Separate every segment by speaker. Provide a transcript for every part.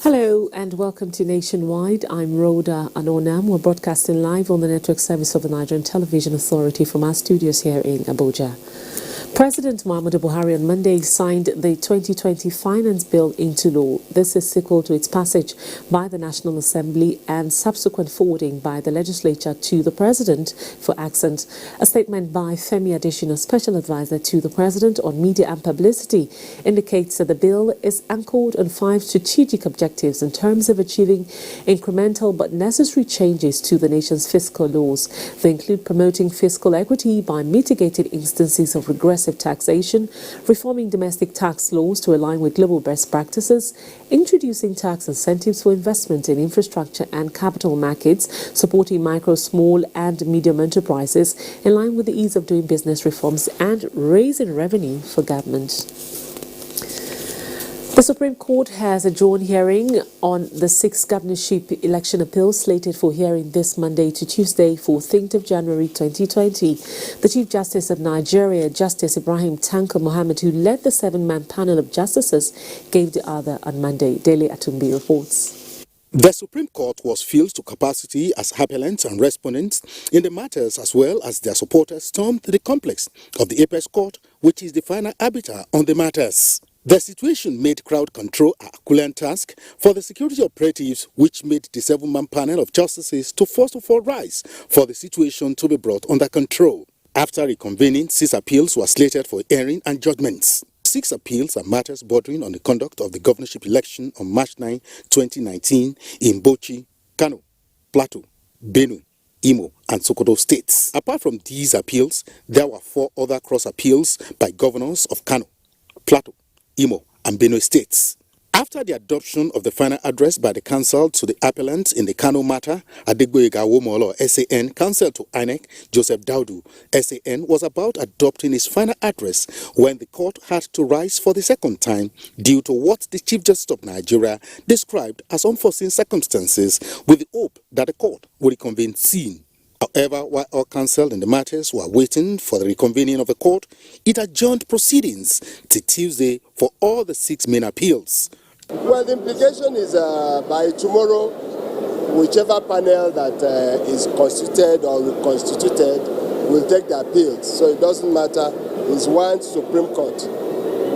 Speaker 1: Hello and welcome to Nationwide. I'm Rhoda Anonam. We're broadcasting live on the network service of the Nigerian Television Authority from our studios here in Abuja. President Muhammadu Buhari on Monday signed the 2020 Finance Bill into law. This is sequel to its passage by the National Assembly and subsequent forwarding by the legislature to the President for accent. A statement by Femi Adesina, Special Advisor to the President on Media and Publicity, indicates that the bill is anchored on 5 strategic objectives in terms of achieving incremental but necessary changes to the nation's fiscal laws. They include promoting fiscal equity by mitigating instances of regressive taxation, reforming domestic tax laws to align with global best practices, introducing tax incentives for investment in infrastructure and capital markets, supporting micro, small and medium enterprises in line with the ease of doing business reforms, and raising revenue for government. The Supreme Court has adjourned hearing on the 6th governorship election appeal slated for hearing this Monday to Tuesday, 14th of January 2020. The Chief Justice of Nigeria, Justice Ibrahim Tanko Mohammed, who led the 7-man panel of justices, gave the other on Monday. Daily Atumbi reports.
Speaker 2: The Supreme Court was filled to capacity as appellants and respondents in the matters as well as their supporters stormed the complex of the Apex Court, which is the final arbiter on the matters. The situation made crowd control a Herculean task for the security operatives, which made the 7-man panel of justices to first of all rise for the situation to be brought under control. After reconvening, 6 appeals were slated for hearing and judgments. 6 appeals are matters bordering on the conduct of the governorship election on March 9, 2019 in Bauchi, Kano, Plateau, Benue, Imo and Sokoto states. Apart from these appeals, there were 4 other cross appeals by governors of Kano, Plateau, Imo and Benue states. After the adoption of the final address by the council to the appellant in the Kano matter, Adegboyega Awomolo, SAN, counsel to INEC, Joseph Daudu, SAN, was about adopting his final address when the court had to rise for the second time due to what the Chief Justice of Nigeria described as unforeseen circumstances, with the hope that the court would reconvene soon. However, while all counsel in the matters were waiting for the reconvening of the court, it adjourned proceedings to Tuesday for all the 6 main appeals.
Speaker 3: Well, the implication is by tomorrow, whichever panel that is constituted or reconstituted will take the appeals. So it doesn't matter, it's one Supreme Court.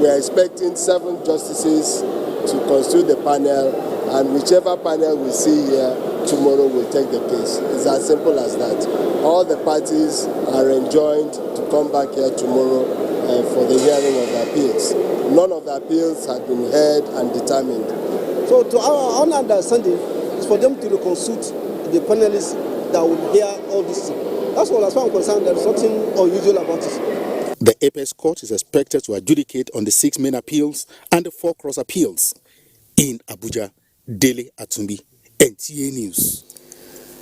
Speaker 3: We are expecting 7 justices to constitute the panel, and whichever panel we see here tomorrow will take the case. It's as simple as that. All the parties are enjoined to come back here tomorrow for the hearing of the appeals. None of the appeals have been heard and determined.
Speaker 4: So to our own understanding is for them to reconstitute the panelists that will hear all this. That's all. As far as I'm concerned, there is nothing unusual about it.
Speaker 2: The Apex Court is expected to adjudicate on the 6 main appeals and the 4 cross appeals. In Abuja, Daily Atumbi, NTA News.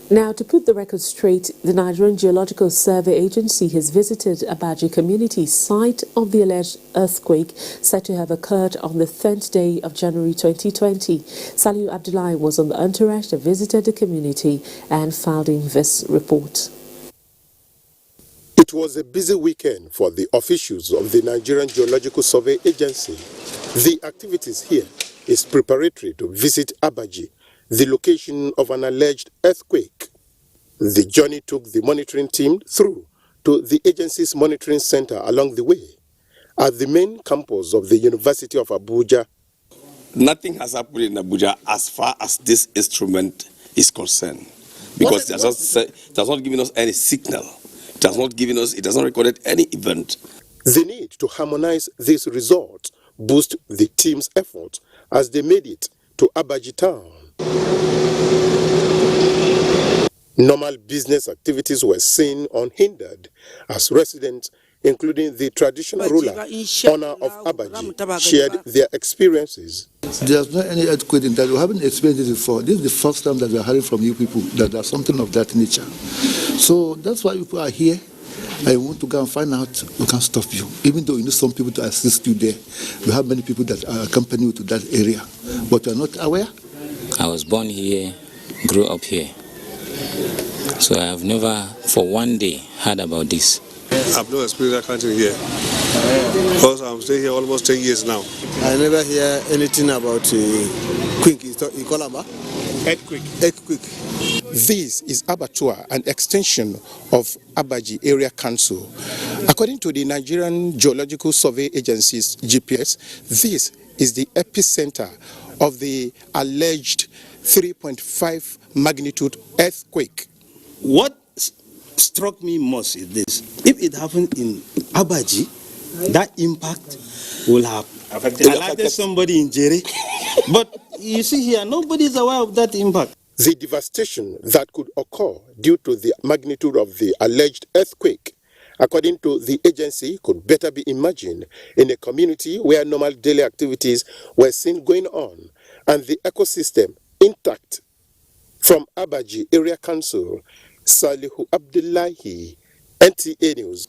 Speaker 1: Now, to put the record straight, the Nigerian Geological Survey Agency has visited Abuja community, site of the alleged earthquake said to have occurred on the 10th day of January 2020. Saliu Abdullahi was on the entourage that visited the community and filed in this report.
Speaker 5: It was a busy weekend for the officials of the Nigerian Geological Survey Agency. The activities here is preparatory to visit Abuja, the location of an alleged earthquake. The journey took the monitoring team through to the agency's monitoring center along the way. At the main campus of the University of Abuja,
Speaker 6: nothing has happened in Abuja as far as this instrument is concerned, because it has not given us any signal. It has not recorded any event.
Speaker 5: The need to harmonize this result boost the team's effort as they made it to Abuja town. Normal business activities were seen unhindered as residents, including the traditional ruler, owner of Abuja, shared their experiences.
Speaker 7: There's not any earthquake in that. We haven't experienced this before. This is the first time that we're hearing from you people that there's something of that nature. So that's why people are here. I want to go and find out. We can stop you. Even though you need some people to assist you there. We have many people that accompany you to that area. But you're not aware?
Speaker 8: I was born here, grew up here. So I have never, for one day, heard about this.
Speaker 9: I've no experienced that country here. Because I'm staying here almost 10 years now. I never hear anything about quick. You call it earthquake. Earthquake.
Speaker 5: This is Abattoir, an extension of Abuja Area Council. According to the Nigerian Geological Survey Agency's GPS, this is the epicenter of the alleged 3.5 magnitude earthquake.
Speaker 10: What struck me most is this: if it happened in Abuja, that impact will have affected somebody in Jerry. But you see here, nobody is aware of that impact.
Speaker 5: The devastation that could occur due to the magnitude of the alleged earthquake, according to the agency, could better be imagined in a community where normal daily activities were seen going on and the ecosystem intact. From Abuja Area Council, Salihu Abdullahi, NTA News.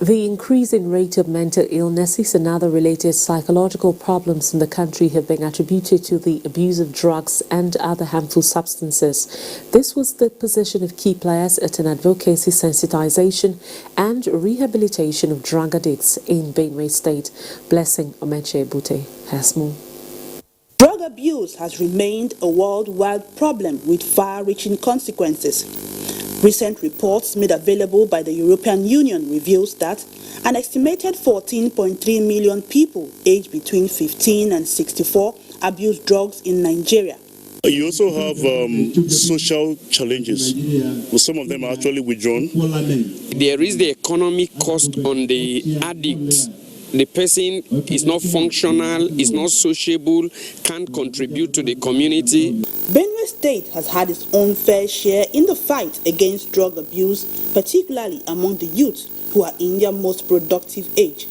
Speaker 1: The increasing rate of mental illnesses and other related psychological problems in the country have been attributed to the abuse of drugs and other harmful substances. This was the position of key players at an advocacy, sensitization and rehabilitation of drug addicts in Benue State. Blessing Omeche Ebute has more.
Speaker 11: Drug abuse has remained a worldwide problem with far-reaching consequences. Recent reports made available by the European Union reveals that an estimated 14.3 million people aged between 15 and 64 abuse drugs in Nigeria.
Speaker 12: You also have social challenges. Well, some of them are actually withdrawn.
Speaker 13: There is the economic cost on the addict. The person is not functional, is not sociable, can't contribute to the community.
Speaker 11: Benue State has had its own fair share in the fight against drug abuse, particularly among the youth who are in their most productive age.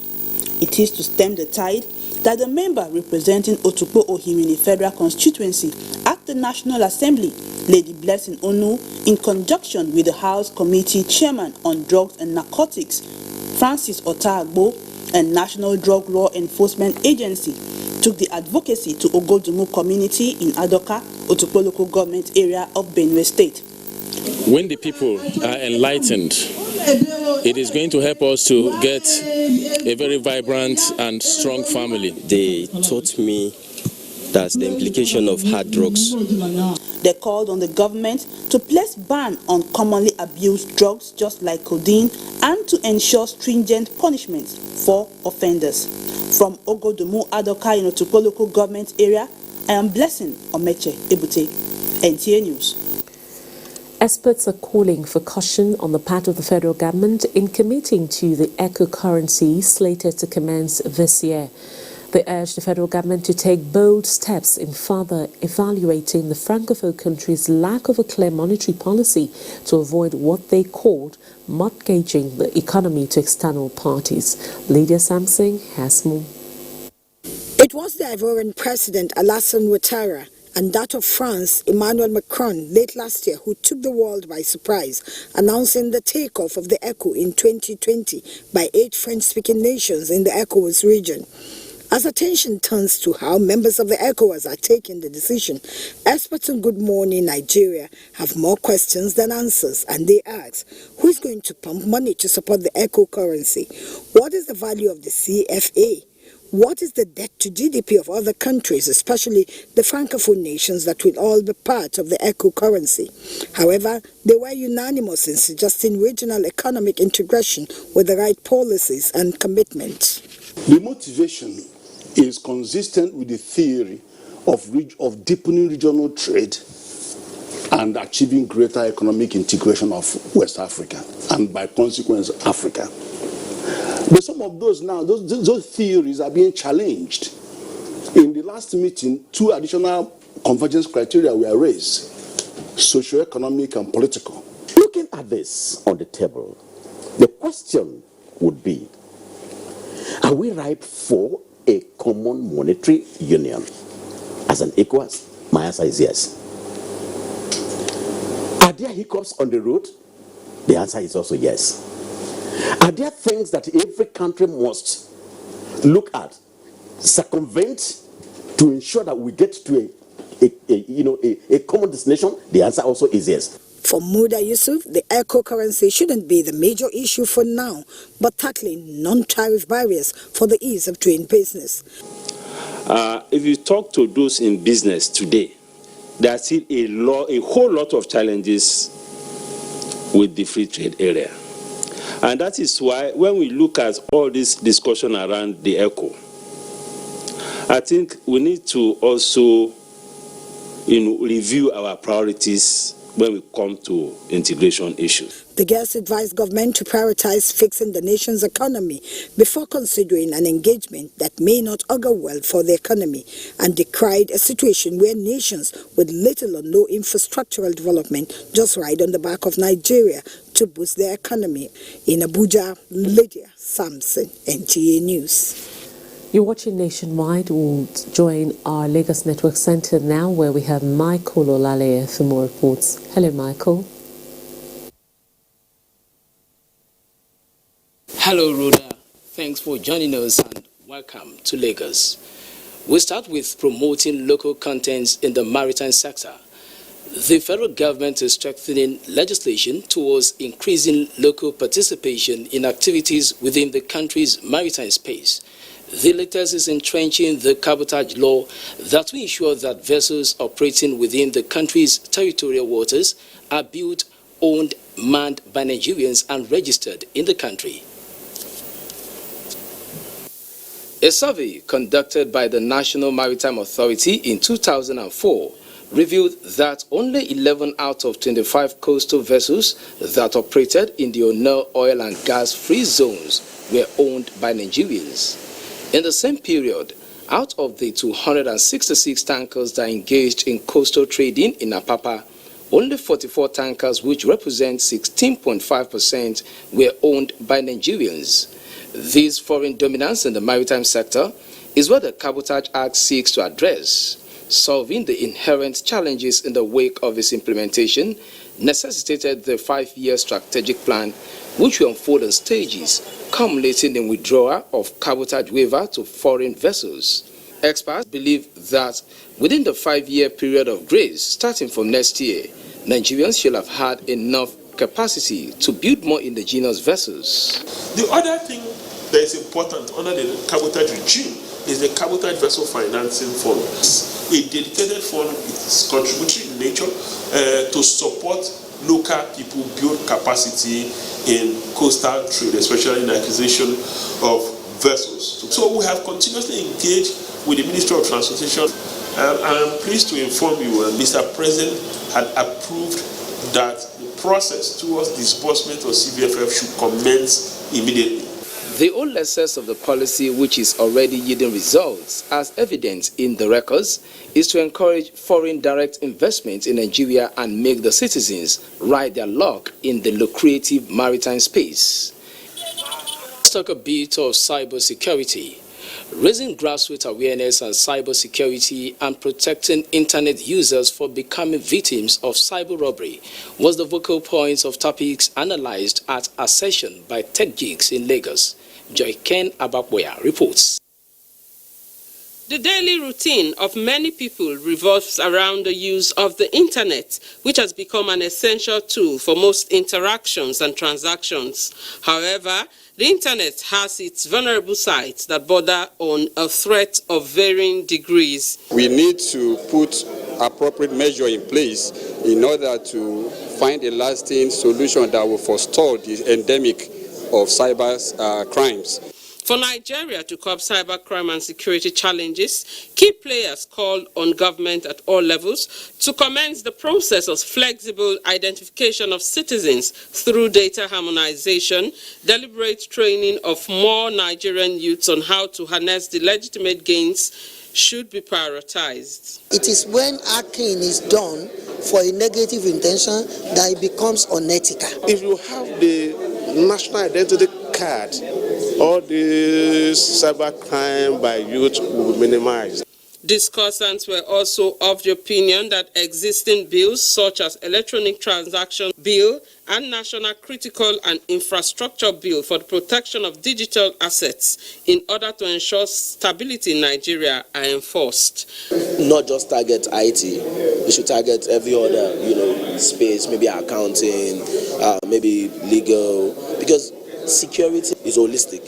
Speaker 11: It is to stem the tide that the member representing Otukpo Ohimini Federal Constituency at the National Assembly, Lady Blessing Onu, in conjunction with the House Committee Chairman on Drugs and Narcotics, Francis Otagbo, and National Drug Law Enforcement Agency, took the advocacy to Ogodumu community in Adoka, Otukpo local government area of Benue State.
Speaker 14: When the people are enlightened, it is going to help us to get a very vibrant and strong family.
Speaker 15: They taught me that's the implication of hard drugs.
Speaker 11: They called on the government to place ban on commonly abused drugs just like codeine and to ensure stringent punishments for offenders. From Ogodumu Adoka in Otukpo local government area, I am Blessing Omeche Ebute, NTA News.
Speaker 1: Experts are calling for caution on the part of the federal government in committing to the eco currency slated to commence this year. They urge the federal government to take bold steps in further evaluating the Francophone country's lack of a clear monetary policy to avoid what they called mortgaging the economy to external parties. Lydia Samsing has more.
Speaker 16: It was the Ivorian President Alassane Ouattara and that of France, Emmanuel Macron, late last year, who took the world by surprise, announcing the takeoff of the ECO in 2020 by 8 French-speaking nations in the ECOWAS region. As attention turns to how members of the ECOWAS are taking the decision, experts on Good Morning Nigeria have more questions than answers, and they ask, who is going to pump money to support the ECO currency? What is the value of the CFA? What is the debt to GDP of other countries, especially the Francophone nations that will all be part of the ECO currency? However, they were unanimous in suggesting regional economic integration with the right policies and commitment.
Speaker 17: The motivation is consistent with the theory of deepening regional trade and achieving greater economic integration of West Africa and by consequence Africa. But some of those now, those theories are being challenged. In the last meeting, 2 additional convergence criteria were raised: socio-economic and political.
Speaker 18: Looking at this on the table, the question would be, are we ripe for a common monetary union as an ECOWAS? My answer is yes. Are there hiccups on the road? The answer is also yes. Are there things that every country must look at, circumvent, to ensure that we get to a common destination? The answer also is yes.
Speaker 16: For Muda Yusuf, the eco currency shouldn't be the major issue for now, but tackling non-tariff barriers for the ease of doing business.
Speaker 10: If you talk to those in business today, there are still a whole lot of challenges with the free trade area. And that is why when we look at all this discussion around the ECO, I think we need to also review our priorities when we come to integration issues.
Speaker 16: The guest advised government to prioritize fixing the nation's economy before considering an engagement that may not augur well for the economy, and decried a situation where nations with little or no infrastructural development just ride on the back of Nigeria to boost their economy. In Abuja, Lydia Sampson, NTA News.
Speaker 1: You're watching Nationwide. We'll join our Lagos Network Center now, where we have Michael Olale for more reports. Hello, Michael.
Speaker 19: Hello, Rhoda. Thanks for joining us and welcome to Lagos. We start with promoting local contents in the maritime sector. The federal government is strengthening legislation towards increasing local participation in activities within the country's maritime space. The latest is entrenching the cabotage law that will ensure that vessels operating within the country's territorial waters are built, owned, manned by Nigerians and registered in the country. A survey conducted by the National Maritime Authority in 2004 revealed that only 11 out of 25 coastal vessels that operated in the oil and gas free zones were owned by Nigerians. In the same period, out of the 266 tankers that engaged in coastal trading in Apapa, only 44 tankers, which represent 16.5%, were owned by Nigerians. This foreign dominance in the maritime sector is what the Cabotage Act seeks to address. Solving the inherent challenges in the wake of its implementation necessitated the 5-year strategic plan, which will unfold in stages, culminating in withdrawal of cabotage waiver to foreign vessels. Experts believe that within the 5-year period of grace, starting from next year, Nigerians shall have had enough capacity to build more indigenous vessels.
Speaker 20: The other thing that is important under the cabotage regime is the cabotage vessel financing fund. A dedicated fund is contributory in nature to support local people build capacity in coastal trade, especially in the acquisition of vessels. So we have continuously engaged with the Ministry of Transportation. I'm pleased to inform you that Mr. President had approved that the process towards disbursement of CVFF should commence immediately.
Speaker 19: The old essence of the policy, which is already yielding results, as evident in the records, is to encourage foreign direct investment in Nigeria and make the citizens ride their luck in the lucrative maritime space. Let's talk a bit of cybersecurity. Raising grassroots awareness on cybersecurity and protecting internet users from becoming victims of cyber robbery was the focal point of topics analyzed at a session by Tech Geeks in Lagos. Joy Ken Abakboya reports.
Speaker 21: The daily routine of many people revolves around the use of the internet, which has become an essential tool for most interactions and transactions. However, the internet has its vulnerable sides that border on a threat of varying degrees.
Speaker 22: We need to put appropriate measure in place in order to find a lasting solution that will forestall the endemic of cyber crimes.
Speaker 21: For Nigeria to curb cybercrime and security challenges, key players called on government at all levels to commence the process of flexible identification of citizens through data harmonization, deliberate training of more Nigerian youths on how to harness the legitimate gains should be prioritized.
Speaker 3: It is when hacking is done for a negative intention that it becomes unethical.
Speaker 9: If you have the national identity card, all this cybercrime by youth will be minimized.
Speaker 21: Discussants were also of the opinion that existing bills such as Electronic Transaction Bill and National Critical and Infrastructure Bill for the protection of digital assets in order to ensure stability in Nigeria are enforced.
Speaker 4: Not just target IT, we should target every other, space, maybe accounting, maybe legal, because security is holistic.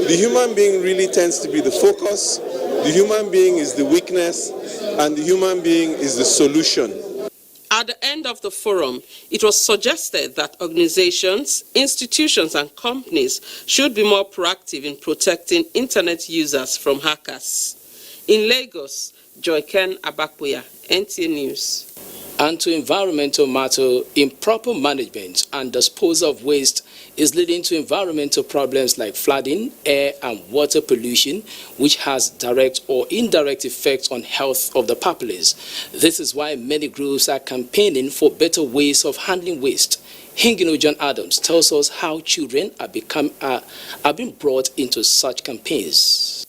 Speaker 9: The human being really tends to be the focus. The human being is the weakness, and the human being is the solution.
Speaker 21: At the end of the forum, it was suggested that organizations, institutions, and companies should be more proactive in protecting internet users from hackers. In Lagos, Joyken Abakbuya, NTA News.
Speaker 19: And to environmental matter, improper management and disposal of waste is leading to environmental problems like flooding, air and water pollution, which has direct or indirect effects on health of the populace. This is why many groups are campaigning for better ways of handling waste. Hingino John Adams tells us how children are being brought into such campaigns.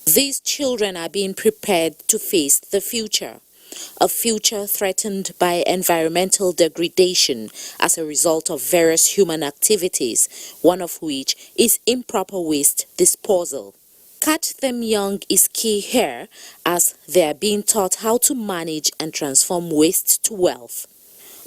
Speaker 23: These children are being prepared to face the future. A future threatened by environmental degradation as a result of various human activities, one of which is improper waste disposal. Catch them young is key here, as they are being taught how to manage and transform waste to wealth.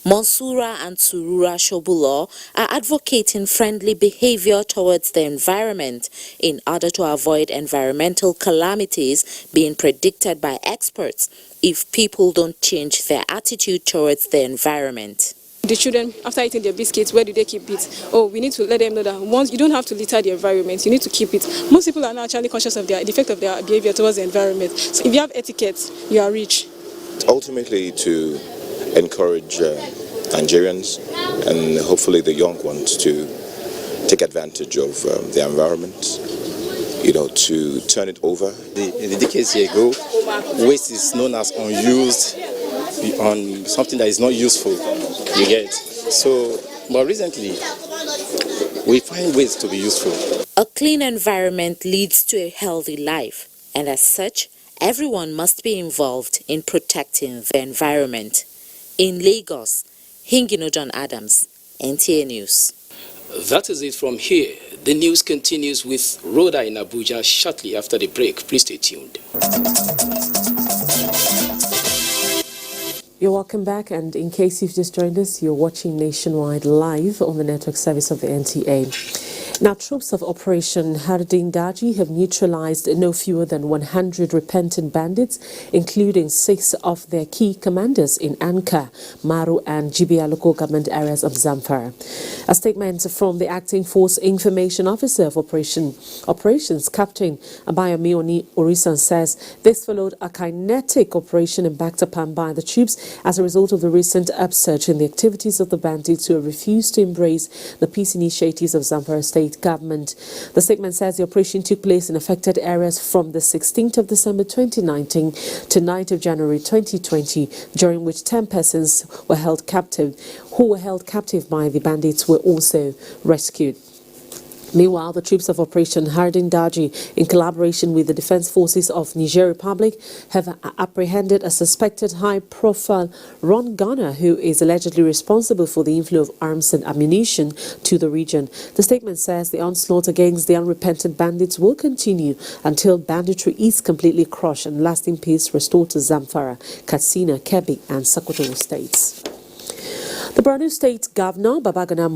Speaker 23: Monsura and Surura Shobulo are advocating friendly behavior towards the environment in order to avoid environmental calamities being predicted by experts if people don't change their attitude towards the environment.
Speaker 24: The children, after eating their biscuits, where do they keep it? Oh, we need to let them know that once you don't have to litter the environment, you need to keep it. Most people are not actually conscious of the effect of their behavior towards the environment. So if you have etiquette, you are rich.
Speaker 25: Ultimately, to encourage Nigerians and hopefully the young ones to take advantage of the environment, to turn it over.
Speaker 15: In the decades ago, waste is known as unused, on something that is not useful, you get. So, but recently, we find ways to be useful.
Speaker 23: A clean environment leads to a healthy life, and as such, everyone must be involved in protecting the environment. In Lagos, Hingino John Adams, NTA News.
Speaker 19: That is it from here. The news continues with Rhoda in Abuja shortly after the break. Please stay tuned.
Speaker 1: You're welcome back, and in case you've just joined us, you're watching Nationwide live on the network service of the NTA. Now, troops of Operation Hardin Daji have neutralized no fewer than 100 repentant bandits, including 6 of their key commanders in Anka, Maru and Jibia local government areas of Zamfara. A statement from the Acting Force Information Officer of Operations, Captain Abayomi Orisan, says this followed a kinetic operation embarked upon by the troops as a result of the recent upsurge in the activities of the bandits who have refused to embrace the peace initiatives of Zamfara State government. The statement says the operation took place in affected areas from the 16th of December 2019 to 9th of January 2020, during which 10 persons were held captive. Who were held captive by the bandits were also rescued. Meanwhile, the troops of Operation Hardin Daji, in collaboration with the Defense Forces of Niger Republic, have apprehended a suspected high-profile run gunner who is allegedly responsible for the inflow of arms and ammunition to the region. The statement says the onslaught against the unrepentant bandits will continue until banditry is completely crushed and lasting peace restored to Zamfara, Katsina, Kebbi, and Sokoto states. The Borno State Governor, Babagana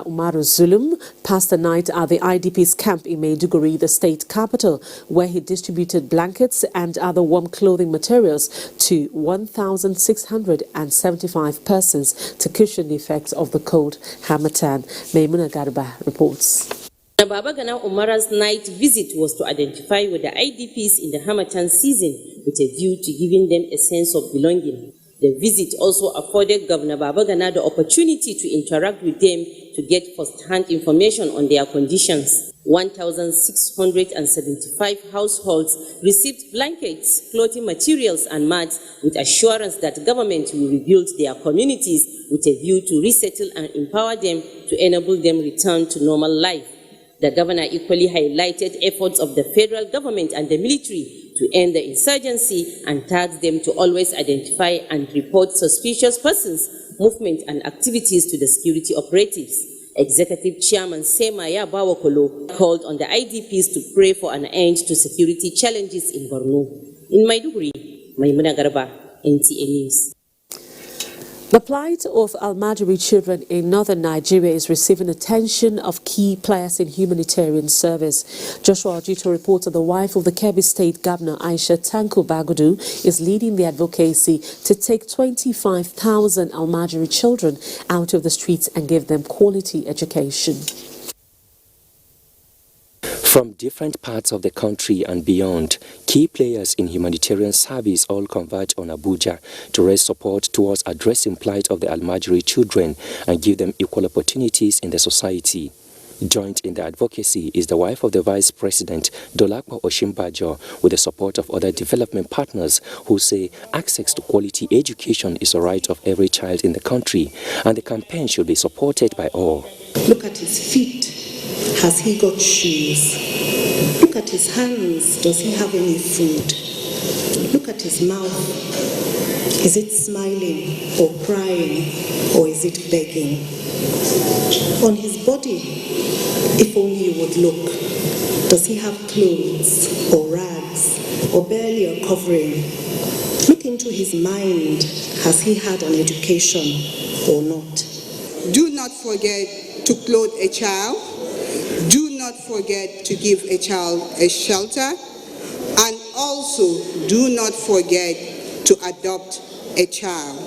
Speaker 1: Umaru Zulum, passed the night at the IDPs camp in Maiduguri, the state capital, where he distributed blankets and other warm clothing materials to 1,675 persons to cushion the effects of the cold Harmattan. Maimuna Garba reports.
Speaker 2: Baba Gana Umara's night visit was to identify with the IDPs in the Harmattan season with a view to giving them a sense of belonging. The visit also afforded Governor Baba Gana the opportunity to interact with them to get first-hand information on their conditions. 1,675 households received blankets, clothing materials, and mats with assurance that government will rebuild their communities with a view to resettle and empower them to enable them return to normal life. The governor equally highlighted efforts of the federal government and the military to end the insurgency and tasked them to always identify and report suspicious persons, movement, and activities to the security operatives. Executive Chairman Semaya Bawokolo called on the IDPs to pray for an end to security challenges in Borno. In Maiduguri, Maimuna Garba, NTA News.
Speaker 1: The plight of Almajiri children in northern Nigeria is receiving attention of key players in humanitarian service. Joshua Ojito reports that the wife of the Kebbi State Governor, Aisha Tanko Bagudu, is leading the advocacy to take 25,000 Almajiri children out of the streets and give them quality education.
Speaker 5: From different parts of the country and beyond, key players in humanitarian service all converge on Abuja to raise support towards addressing plight of the Almajiri children and give them equal opportunities in the society. Joined in the advocacy is the wife of the Vice President, Dolakwa Oshimbajo, with the support of other development partners who say access to quality education is a right of every child in the country and the campaign should be supported by all.
Speaker 6: Look at his feet. Has he got shoes? Look at his hands. Does he have any food? Look at his mouth. Is it smiling or crying or is it begging? On his body, if only you would look. Does he have clothes or rags or barely a covering? Look into his mind. Has he had an education or not?
Speaker 7: Do not forget to clothe a child. Do not forget to give a child a shelter, and also do not forget to adopt a child.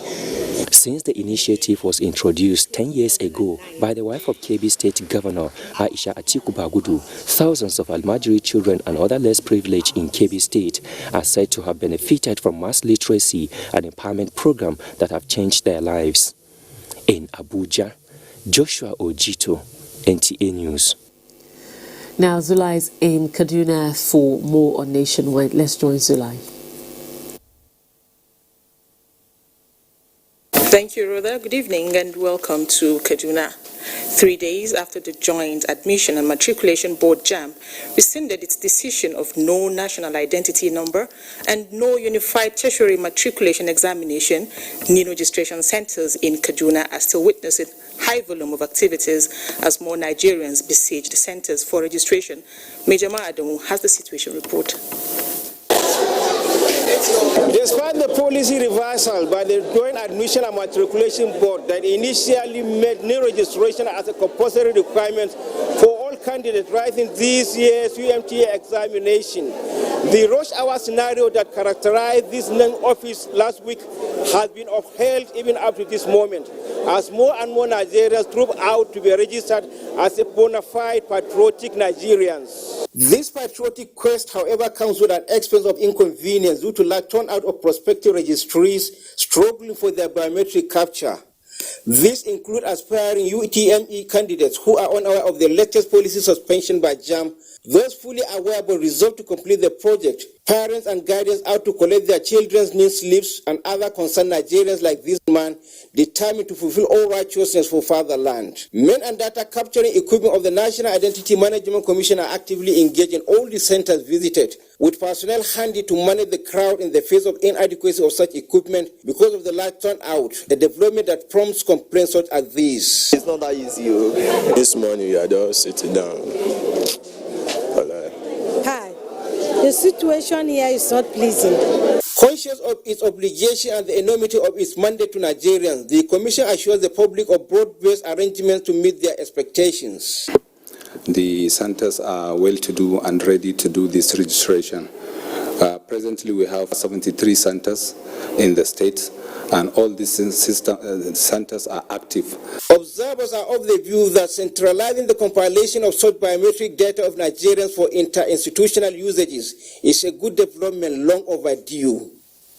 Speaker 5: Since the initiative was introduced 10 years ago by the wife of Kebbi State Governor Aisha Atiku Bagudu, thousands of Almajiri children and other less privileged in Kebbi State are said to have benefited from mass literacy and empowerment program that have changed their lives. In Abuja, Joshua Ojito, NTA News.
Speaker 1: Now, Zulai is in Kaduna for more on Nationwide. Let's join Zulai.
Speaker 8: Thank you, Rhoda. Good evening and welcome to Kaduna. 3 days after the Joint Admission and Matriculation Board JAMB rescinded its decision of no national identity number and no unified tertiary matriculation examination, new registration centers in Kaduna are still witnessing high volume of activities as more Nigerians besiege the centers for registration. Major Adamu has the situation report.
Speaker 26: Despite the policy reversal by the Joint Admission and Matriculation Board that initially made new registration as a compulsory requirement for all candidates writing this year's UMTA examination, the rush hour scenario that characterized this non-office last week has been upheld even up to this moment, as more and more Nigerians troop out to be registered as a bona fide patriotic Nigerians. This patriotic quest, however, comes with an expense of inconvenience due to large turnout of prospective registries struggling for their biometric capture. These include aspiring UTME candidates who are unaware of the latest policy suspension by JAMB, those fully aware but resolved to complete the project, parents and guardians out to collect their children's name slips, and other concerned Nigerians like this man determined to fulfill all righteousness for fatherland. Men and data capturing equipment of the National Identity Management Commission are actively engaged in all the centers visited, with personnel handy to manage the crowd in the face of inadequacy of such equipment because of the large turnout, a development that prompts complaints such as these.
Speaker 4: It's not that easy. This morning you are just sitting down.
Speaker 27: Hi. The situation here is not pleasing.
Speaker 26: Conscious of its obligation and the enormity of its mandate to Nigerians, the Commission assures the public of broad-based arrangements to meet their expectations.
Speaker 28: The centers are well-to-do and ready to do this registration. Presently, we have 73 centers in the state,
Speaker 25: and all these centers are active.
Speaker 26: Observers are of the view that centralizing the compilation of such biometric data of Nigerians for inter-institutional usages is a good development long overdue.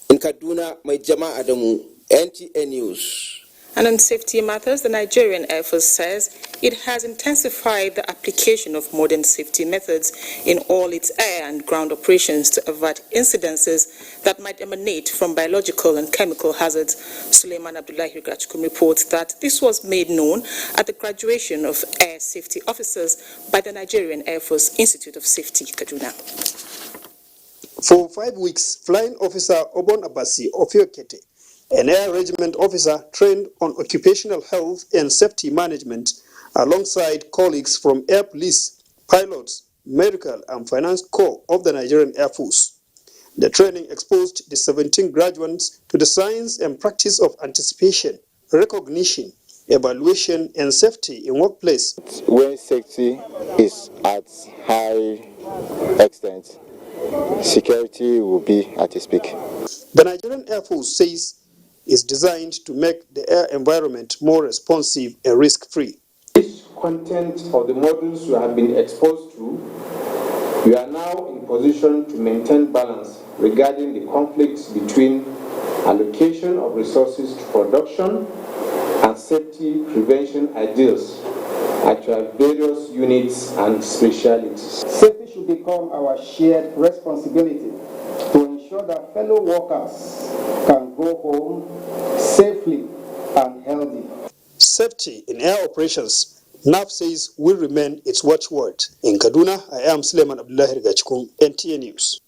Speaker 26: In Kaduna, Maijama Adamu, NTA News.
Speaker 8: And on safety matters, the Nigerian Air Force says it has intensified the application of modern safety methods in all its air and ground operations to avert incidences that might emanate from biological and chemical hazards. Suleiman Abdullahi Gachkum reports that this was made known at the graduation of air safety officers by the Nigerian Air Force Institute of Safety, Kaduna.
Speaker 10: For 5 weeks, Flying Officer Obon Abasi Ofiokete, an air regiment officer trained on occupational health and safety management, alongside colleagues from Air Police, pilots, medical and finance corps of the Nigerian Air Force. The training exposed the 17 graduates to the science and practice of anticipation, recognition, evaluation and safety in workplace.
Speaker 11: When safety is at high extent, security will be at its peak.
Speaker 10: The Nigerian Air Force says is designed to make the air environment more responsive and risk-free.
Speaker 12: This content of the models you have been exposed to, you are now in position to maintain balance regarding the conflicts between allocation of resources to production and safety prevention ideals at your various units and specialities.
Speaker 13: Safety should become our shared responsibility to ensure that fellow workers can go home safely and healthy.
Speaker 10: Safety in air operations, NAF says, will remain its watchword. In Kaduna, I am Suleiman Abdullahi Gachkum, NTA News.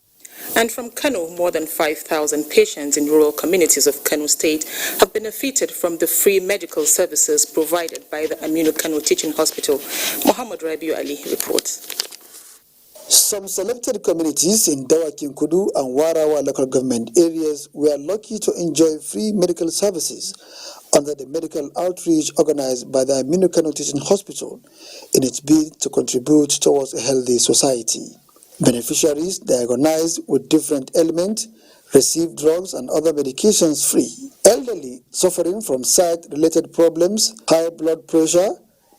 Speaker 8: And from Kano, more than 5,000 patients in rural communities of Kano State have benefited from the free medical services provided by the Aminu Kano Teaching Hospital. Muhammad Rabiu Ali reports.
Speaker 14: Some selected communities in Dawakin Kudu and Warawa local government areas were lucky to enjoy free medical services under the medical outreach organized by the Aminu Kano Teaching Hospital in its bid to contribute towards a healthy society. Beneficiaries diagnosed with different ailments received drugs and other medications free. Elderly suffering from sight-related problems, high blood pressure,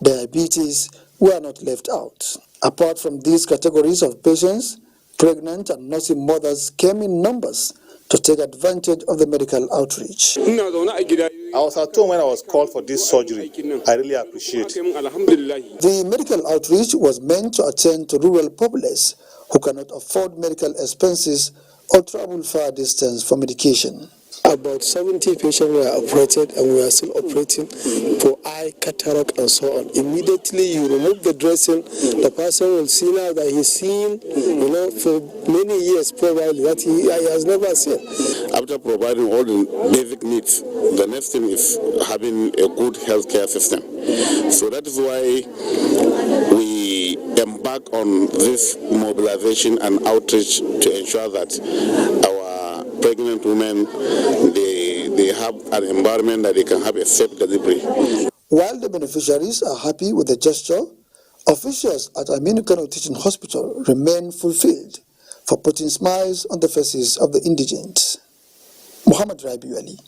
Speaker 14: diabetes were not left out. Apart from these categories of patients, pregnant and nursing mothers came in numbers to take advantage of the medical outreach.
Speaker 16: I was at home when I was called for this surgery. I really appreciate it.
Speaker 14: The medical outreach was meant to attend to rural populace who cannot afford medical expenses or travel far distance for medication.
Speaker 17: About 70 patients were operated, and we are still operating for eye, cataract, and so on. Immediately you remove the dressing, the person will see now that he's seen, for many years probably that he has never seen.
Speaker 16: After providing all the basic needs, the next thing is having a good healthcare system. So that is why we embark on this mobilization and outreach to ensure that our pregnant women, they have an environment that they can have a safe delivery.
Speaker 14: While the beneficiaries are happy with the gesture, officials at Aminu Kano Teaching Hospital remain fulfilled for putting smiles on the faces of the indigent. Muhammad Rabiu Ali,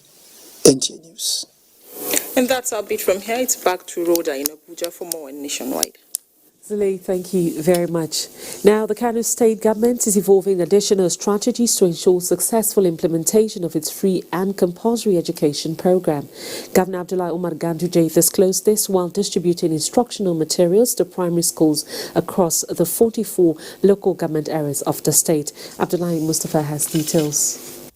Speaker 14: NTA News.
Speaker 8: And that's our bit from here. It's back to Rhoda in Abuja for more on Nationwide.
Speaker 1: Zule, thank you very much. Now, the Kano State government is evolving additional strategies to ensure successful implementation of its free and compulsory education program. Governor Abdullahi Umar Ganduje disclosed this while distributing instructional materials to primary schools across the 44 local government areas of the state. Abdullahi Mustafa has details.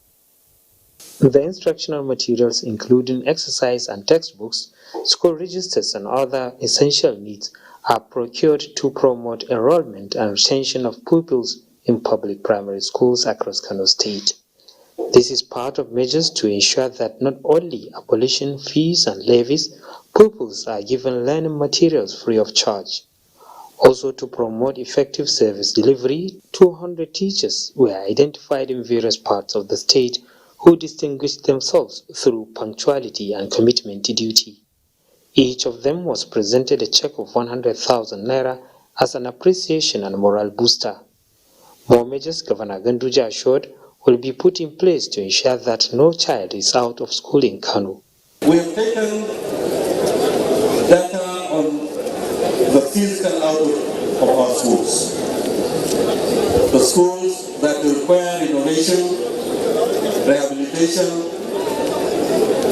Speaker 18: The instructional materials, including exercise and textbooks, school registers and other essential needs, are procured to promote enrollment and retention of pupils in public primary schools across Kano State. This is part of measures to ensure that not only abolition fees and levies, pupils are given learning materials free of charge. Also, to promote effective service delivery, 200 teachers were identified in various parts of the state who distinguished themselves through punctuality and commitment to duty. Each of them was presented a check of 100,000 naira as an appreciation and moral booster. More measures Governor Ganduje assured will be put in place to ensure that no child is out of school in Kano.
Speaker 3: We have taken data on the physical outlook of our schools. The schools that require renovation, rehabilitation,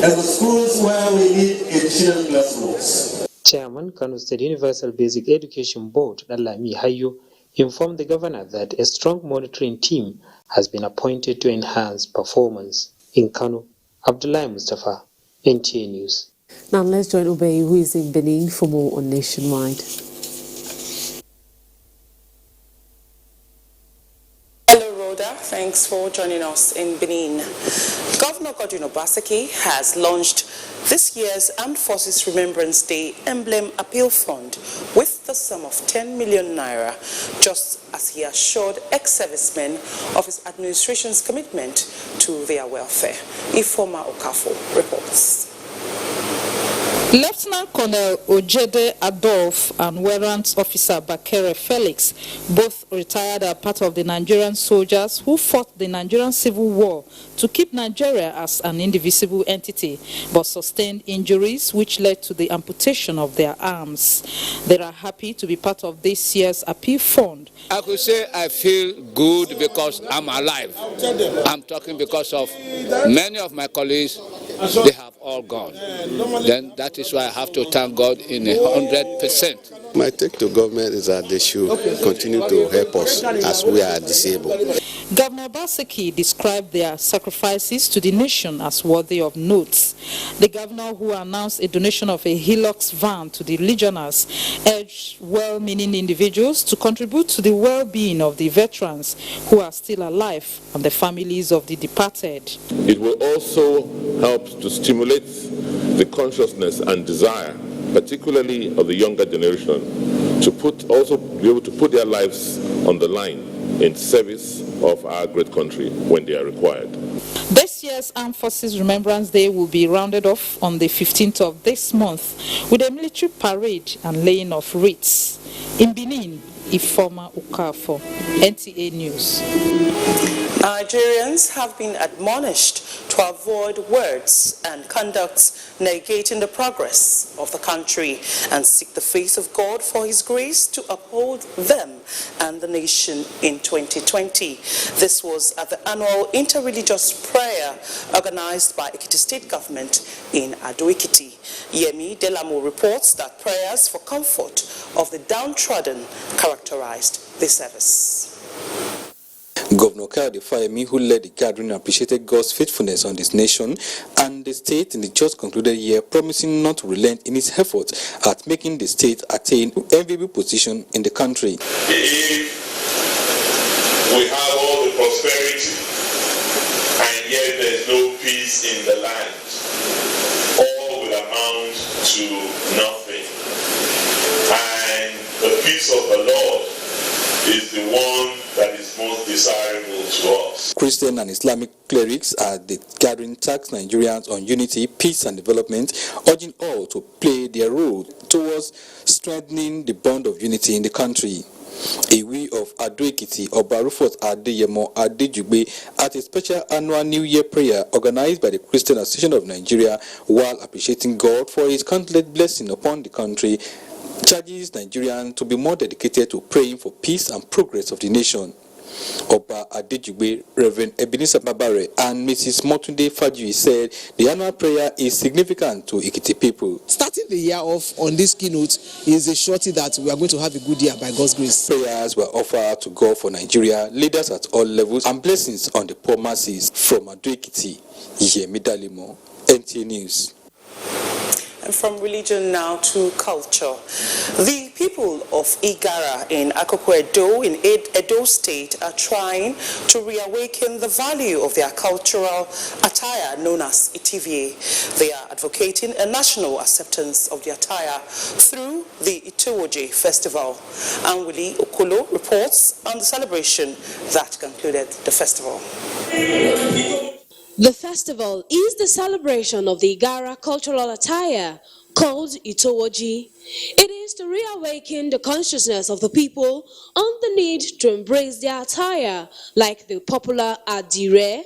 Speaker 3: and the schools where we need additional classrooms.
Speaker 18: Chairman, Kano State Universal Basic Education Board, Dalami Hayo, informed the governor that a strong monitoring team has been appointed to enhance performance. In Kano, Abdullahi Mustafa, NTA News.
Speaker 1: Now let's join Obey, who is in Benin, for more on Nationwide.
Speaker 8: Thanks for joining us in Benin. Governor Godwin Obaseki has launched this year's Armed Forces Remembrance Day Emblem Appeal Fund with the sum of 10 million naira, just as he assured ex-servicemen of his administration's commitment to their welfare. Ifoma Okafo reports.
Speaker 9: Lieutenant Colonel Ojede Adolf and Warrant Officer Bakere Felix, both retired, are part of the Nigerian soldiers who fought the Nigerian Civil War to keep Nigeria as an indivisible entity, but sustained injuries which led to the amputation of their arms. They are happy to be part of this year's appeal fund.
Speaker 15: I could say I feel good because I'm alive. I'm talking because of many of my colleagues, they have all gone. Then that is why I have to thank God in 100%.
Speaker 20: My take to government is that they should continue to help us as we are disabled.
Speaker 9: Governor Obaseki described their sacrifices to the nation as worthy of note. The governor, who announced a donation of a Hilux van to the legionnaires, urged well-meaning individuals to contribute to the well-being of the veterans who are still alive and the families of the departed.
Speaker 21: It will also help to stimulate the consciousness and desire, particularly of the younger generation, to be able to put their lives on the line in service of our great country when they are required.
Speaker 9: This year's Armed Forces Remembrance Day will be rounded off on the 15th of this month with a military parade and laying of wreaths. In Benin, Ifoma Ukafo, NTA News.
Speaker 8: Nigerians have been admonished to avoid words and conducts negating the progress of the country and seek the face of God for His grace to uphold them and the nation in 2020. This was at the annual Interreligious prayer organized by Ekiti State Government in Advocacy. Yemi Delamo reports that prayers for comfort of the downtrodden characterized the service.
Speaker 22: Governor Kayode Fayemi, who led the gathering, appreciated God's faithfulness on this nation and the state in the just concluded year, promising not to relent in its efforts at making the state attain an enviable position in the country.
Speaker 23: If we have all the prosperity and yet there is no peace in the land, all will amount to nothing. And the peace of the Lord is the one that is most desirable to us.
Speaker 22: Christian and Islamic clerics at the gathering tasked Nigerians on unity, peace and development, urging all to play their role towards strengthening the bond of unity in the country. A we of Advocacy or Barufot Adeyemo Adejugbe at a special annual New Year prayer organized by the Christian Association of Nigeria, while appreciating God for His countless blessing upon the country, charges Nigerians to be more dedicated to praying for peace and progress of the nation. Oba Adejugbe, Reverend Ebenezer Babare, and Mrs. Motunde Fajui said the annual prayer is significant to Ekiti people.
Speaker 24: Starting the year off on this keynote is a surety that we are going to have a good year by God's grace.
Speaker 22: Prayers were offered to God for Nigeria, leaders at all levels, and blessings on the poor masses. From Advocacy, Yemi Dalimo, NTA News.
Speaker 8: And from religion now to culture. The people of Igara in Akoko Edo in Edo State are trying to reawaken the value of their cultural attire known as Itivie. They are advocating a national acceptance of the attire through the Itowoje Festival. Anwili Okolo reports on the celebration that concluded the festival.
Speaker 29: The festival is the celebration of the Igara cultural attire,
Speaker 2: called Itowoji. It is to reawaken the consciousness of the people on the need to embrace their attire, like the popular Attire.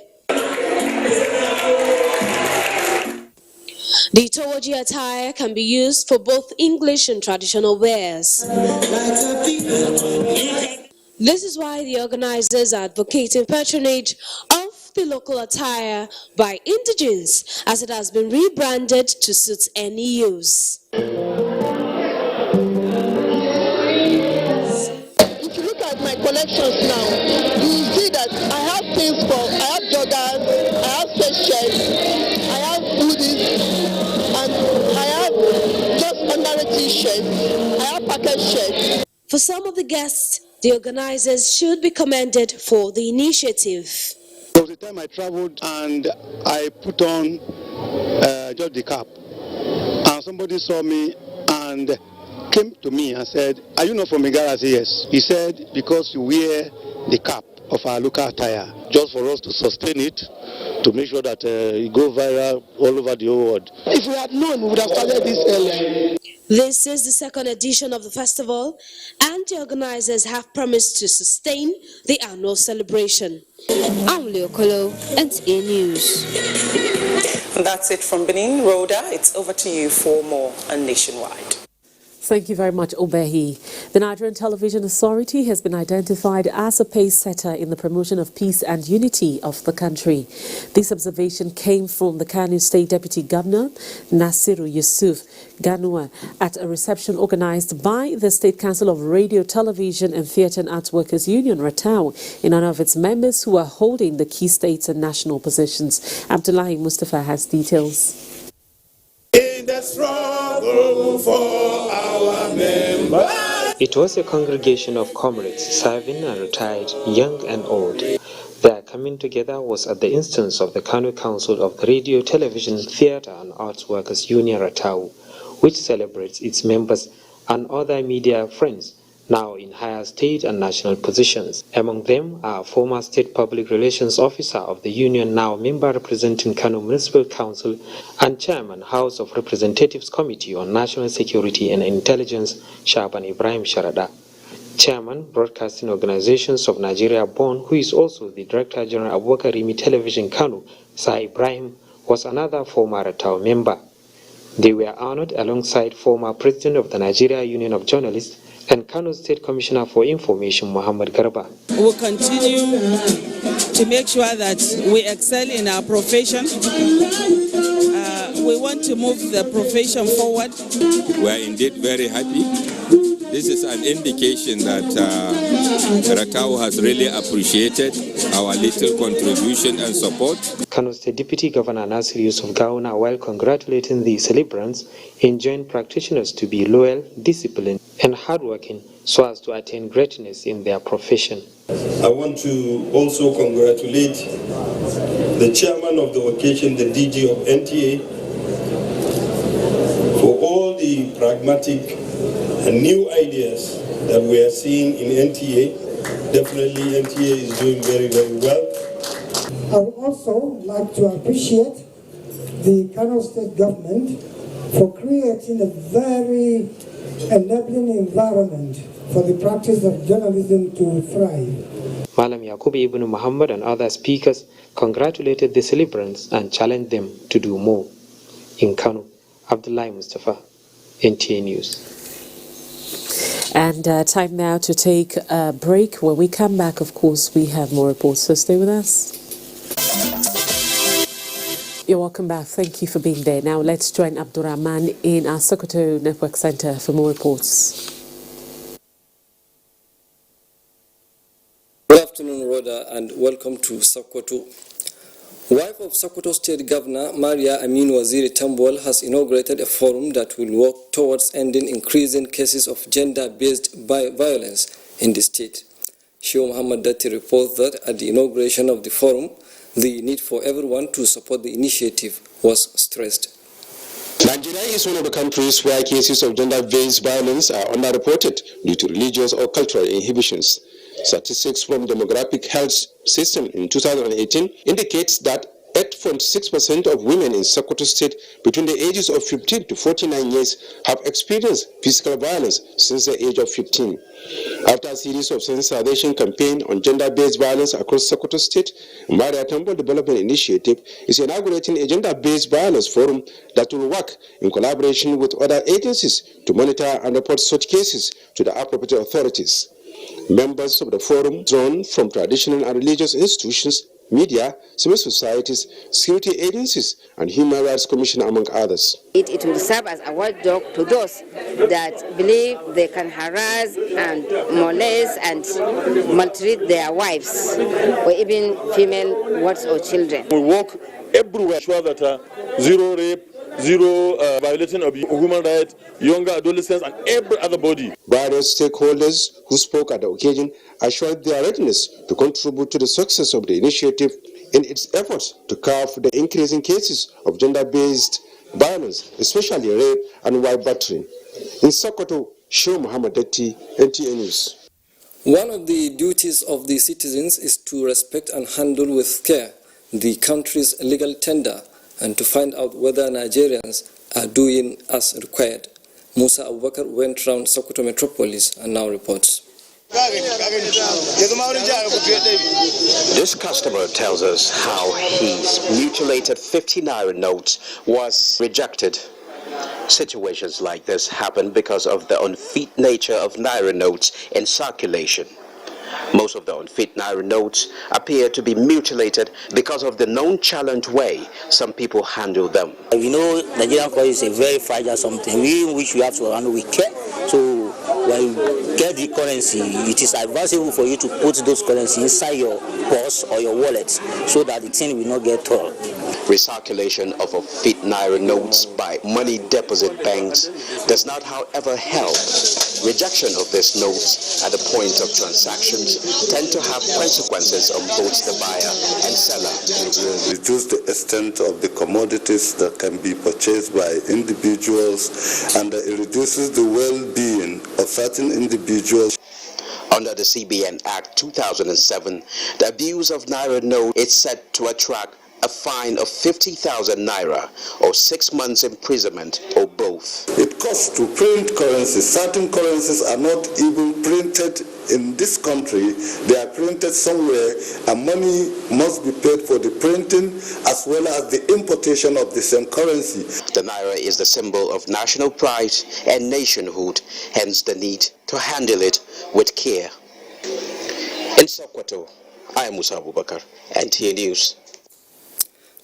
Speaker 2: The Itowoji attire can be used for both English and traditional wears. This is why the organizers are advocating patronage of the local attire by indigenes, as it has been rebranded to suit any use.
Speaker 4: If you look at my collections now, you will see that I have things I have joggers, I have face shirts, I have hoodies, and I have just under a t-shirt, I have packet shirts.
Speaker 2: For some of the guests, the organizers should be commended for the initiative.
Speaker 5: There was a time I traveled and I put on just the cap, and somebody saw me and came to me and said, "Are you not from Igara?" I said, "Yes." He said, "Because you wear the cap of our local attire, just for us to sustain it, to make sure that it go viral all over the whole world." If we had known, we would have started this earlier.
Speaker 2: This is the second edition of the festival, and the organizers have promised to sustain the annual celebration. I'm Leokolo, NTA News.
Speaker 8: And that's it from Benin. Rhoda, it's over to you for more on Nationwide.
Speaker 1: Thank you very much, Obehi. The Nigerian Television Authority has been identified as a pace setter in the promotion of peace and unity of the country. This observation came from the Kano State Deputy Governor, Nasiru Yusuf Ganua, at a reception organized by the State Council of Radio, Television and Theatre and Arts Workers Union, Ratau, in honor of its members who are holding the key states and national positions. Abdullahi Mustafa has details.
Speaker 6: In the struggle for our members.
Speaker 18: It was a congregation of comrades, serving and retired, young and old. Their coming together was at the instance of the Kano Council of the Radio, Television, Theatre and Arts Workers Union Ratau, which celebrates its members and other media friends now in higher state and national positions. Among them are former State Public Relations Officer of the Union, now member representing Kano Municipal Council, and Chairman House of Representatives Committee on National Security and Intelligence, Shaban Ibrahim Sharada. Chairman, Broadcasting Organizations of Nigeria Born, who is also the Director General of Advocacy Television Kano, Sir Ibrahim, was another former Ratau member. They were honored alongside former President of the Nigeria Union of Journalists and Kano State Commissioner for Information, Muhammad Garba.
Speaker 7: We'll continue to make sure that we excel in our profession. We want to move the profession forward.
Speaker 19: We are indeed very happy. This is an indication that Ratau has really appreciated our little contribution and support.
Speaker 18: Kano State Deputy Governor Nasir Yusuf Gauna, while congratulating the celebrants, enjoined practitioners to be loyal, disciplined, and hardworking so as to attain greatness in their profession.
Speaker 27: I want to also congratulate the chairman of the occasion, the DG of NTA, for all the pragmatic and new ideas that we are seeing in NTA. Definitely NTA is doing very, very well.
Speaker 28: I would also like to appreciate the Kano State government for creating a very enabling environment for the practice of journalism to thrive.
Speaker 18: Malam Yakub Ibn Muhammad and other speakers congratulated the celebrants and challenged them to do more. In Kano, Abdullahi Mustafa, NTA News.
Speaker 1: And time now to take a break. When we come back, of course, we have more reports, so stay with us. You're welcome back. Thank you for being there. Now let's join Abdurrahman in our Sokoto Network Center for more reports.
Speaker 29: Good afternoon, Rhoda, and welcome to Sokoto. Wife of Sokoto State Governor Maria Amin Waziri Tambol has inaugurated a forum that will work towards ending increasing cases of gender-based violence in the state. Shio Muhammad Dati reports that at the inauguration of the forum, the need for everyone to support the initiative was stressed.
Speaker 30: Nigeria is one of the countries where cases of gender-based violence are underreported due to religious or cultural inhibitions. Statistics from Demographic Health System in 2018 indicates that 8.6% of women in Sokoto State between the ages of 15 to 49 years have experienced physical violence since the age of 15. After a series of sensitization campaigns on gender-based violence across Sokoto State, Maritime Development Initiative is inaugurating a gender-based violence forum that will work in collaboration with other agencies to monitor and report such cases to the appropriate authorities. Members of the forum, drawn from traditional and religious institutions, media, civil societies, security agencies, and human rights commission, among others.
Speaker 3: It will serve as a watchdog to those that believe they can harass and molest and maltreat their wives or even female wards or children.
Speaker 10: We work everywhere to ensure that zero rape, zero violation of human rights, younger adolescents, and every other body.
Speaker 30: Various stakeholders who spoke at the occasion assured their readiness to contribute to the success of the initiative in its efforts to curb the increasing cases of gender-based violence, especially rape and wife battering. In Sokoto, Show Muhammad Detti, NTA News.
Speaker 29: One of the duties of the citizens is to respect and handle with care the country's legal tender and to find out whether Nigerians are doing as required. Musa Abubakar went round Sokoto metropolis and now reports.
Speaker 11: This customer tells us how his mutilated 50 naira note was rejected. Situations like this happen because of the unfit nature of naira notes in circulation. Most of the unfit naira notes appear to be mutilated because of the nonchalant way some people handle them.
Speaker 12: You know, Nigerian currency is a very fragile something, which we have to handle with care. So when you get the currency, it is advisable for you to put those currency inside your purse or your wallet so that the thing will not get torn.
Speaker 11: Recirculation of unfit naira notes by money deposit banks does not, however, help. Rejection of these notes at the point of transactions tend to have consequences on both the buyer and seller.
Speaker 13: It will reduce the extent of the commodities that can be purchased by individuals, and it reduces the well-being of certain individuals.
Speaker 11: Under the CBN Act 2007, the abuse of naira note is set to attract a fine of 50,000 naira or 6 months imprisonment or both.
Speaker 13: It costs to print currencies. Certain currencies are not even printed in this country. They are printed somewhere, and money must be paid for the printing as well as the importation of the same currency.
Speaker 11: The naira is the symbol of national pride and nationhood, hence the need to handle it with care. In Sokoto, I am Musa Abubakar, NTA News.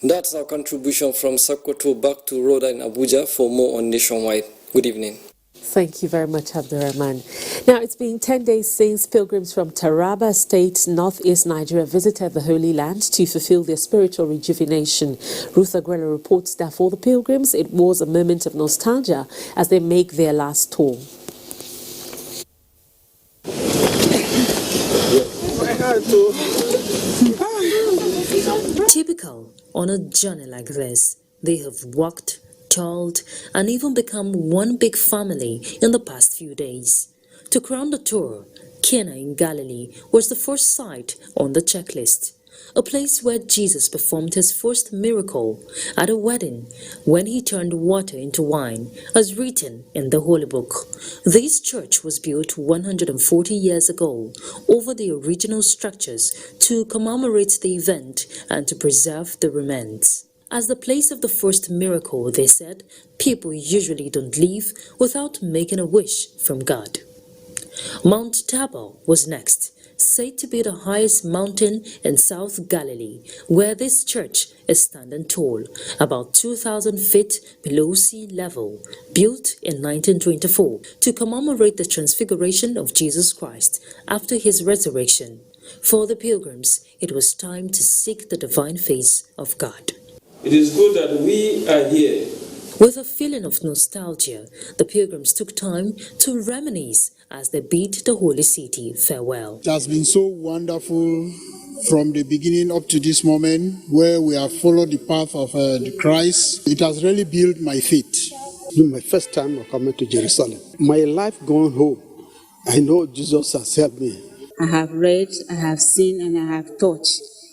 Speaker 29: That's our contribution from Sokoto. Back to Rhoda in Abuja for more on Nationwide. Good evening.
Speaker 1: Thank you very much, Abdurrahman. Now, it's been 10 days since pilgrims from Taraba State, northeast Nigeria, visited the Holy Land to fulfill their spiritual rejuvenation. Ruth Aguero reports that for the pilgrims, it was a moment of nostalgia as they make their last tour.
Speaker 14: Typical on a journey like this, they have walked, toiled, and even become one big family in the past few days. To crown the tour, Cana in Galilee was the first site on the checklist, a place where Jesus performed his first miracle at a wedding when he turned water into wine, as written in the Holy Book. This church was built 140 years ago over the original structures to commemorate the event and to preserve the remains. As the place of the first miracle, they said, people usually don't leave without making a wish from God. Mount Tabor was next, said to be the highest mountain in South Galilee, where this church is standing tall, about 2,000 feet below sea level, built in 1924 to commemorate the transfiguration of Jesus Christ after his resurrection. For the pilgrims, it was time to seek the divine face of God.
Speaker 16: It is good that we are here.
Speaker 14: With a feeling of nostalgia, the pilgrims took time to reminisce as they bid the holy city farewell.
Speaker 17: It has been so wonderful from the beginning up to this moment where we have followed the path of the Christ. It has really built my faith.
Speaker 25: This is my first time of coming to Jerusalem. My life going home, I know Jesus has helped me.
Speaker 26: I have read, I have seen, and I have taught.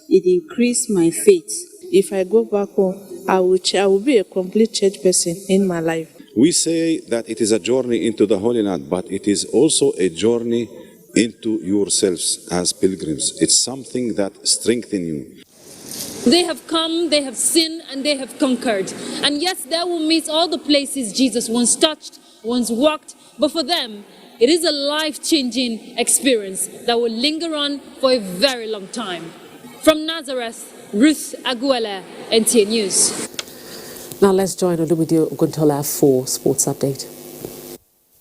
Speaker 26: It increased my faith.
Speaker 4: if I go back home, I will be a complete church person in my life.
Speaker 5: We say that it is a journey into the Holy Land, but it is also a journey into yourselves as pilgrims. It's something that strengthens you.
Speaker 9: They have come, they have sinned, and they have conquered. And yes, they will meet all the places Jesus once touched, once walked, but for them, it is a life-changing experience that will linger on for a very long time. From Nazareth, Ruth Aguela, NTA News.
Speaker 1: Now let's join Olumide Oguntola for Sports Update.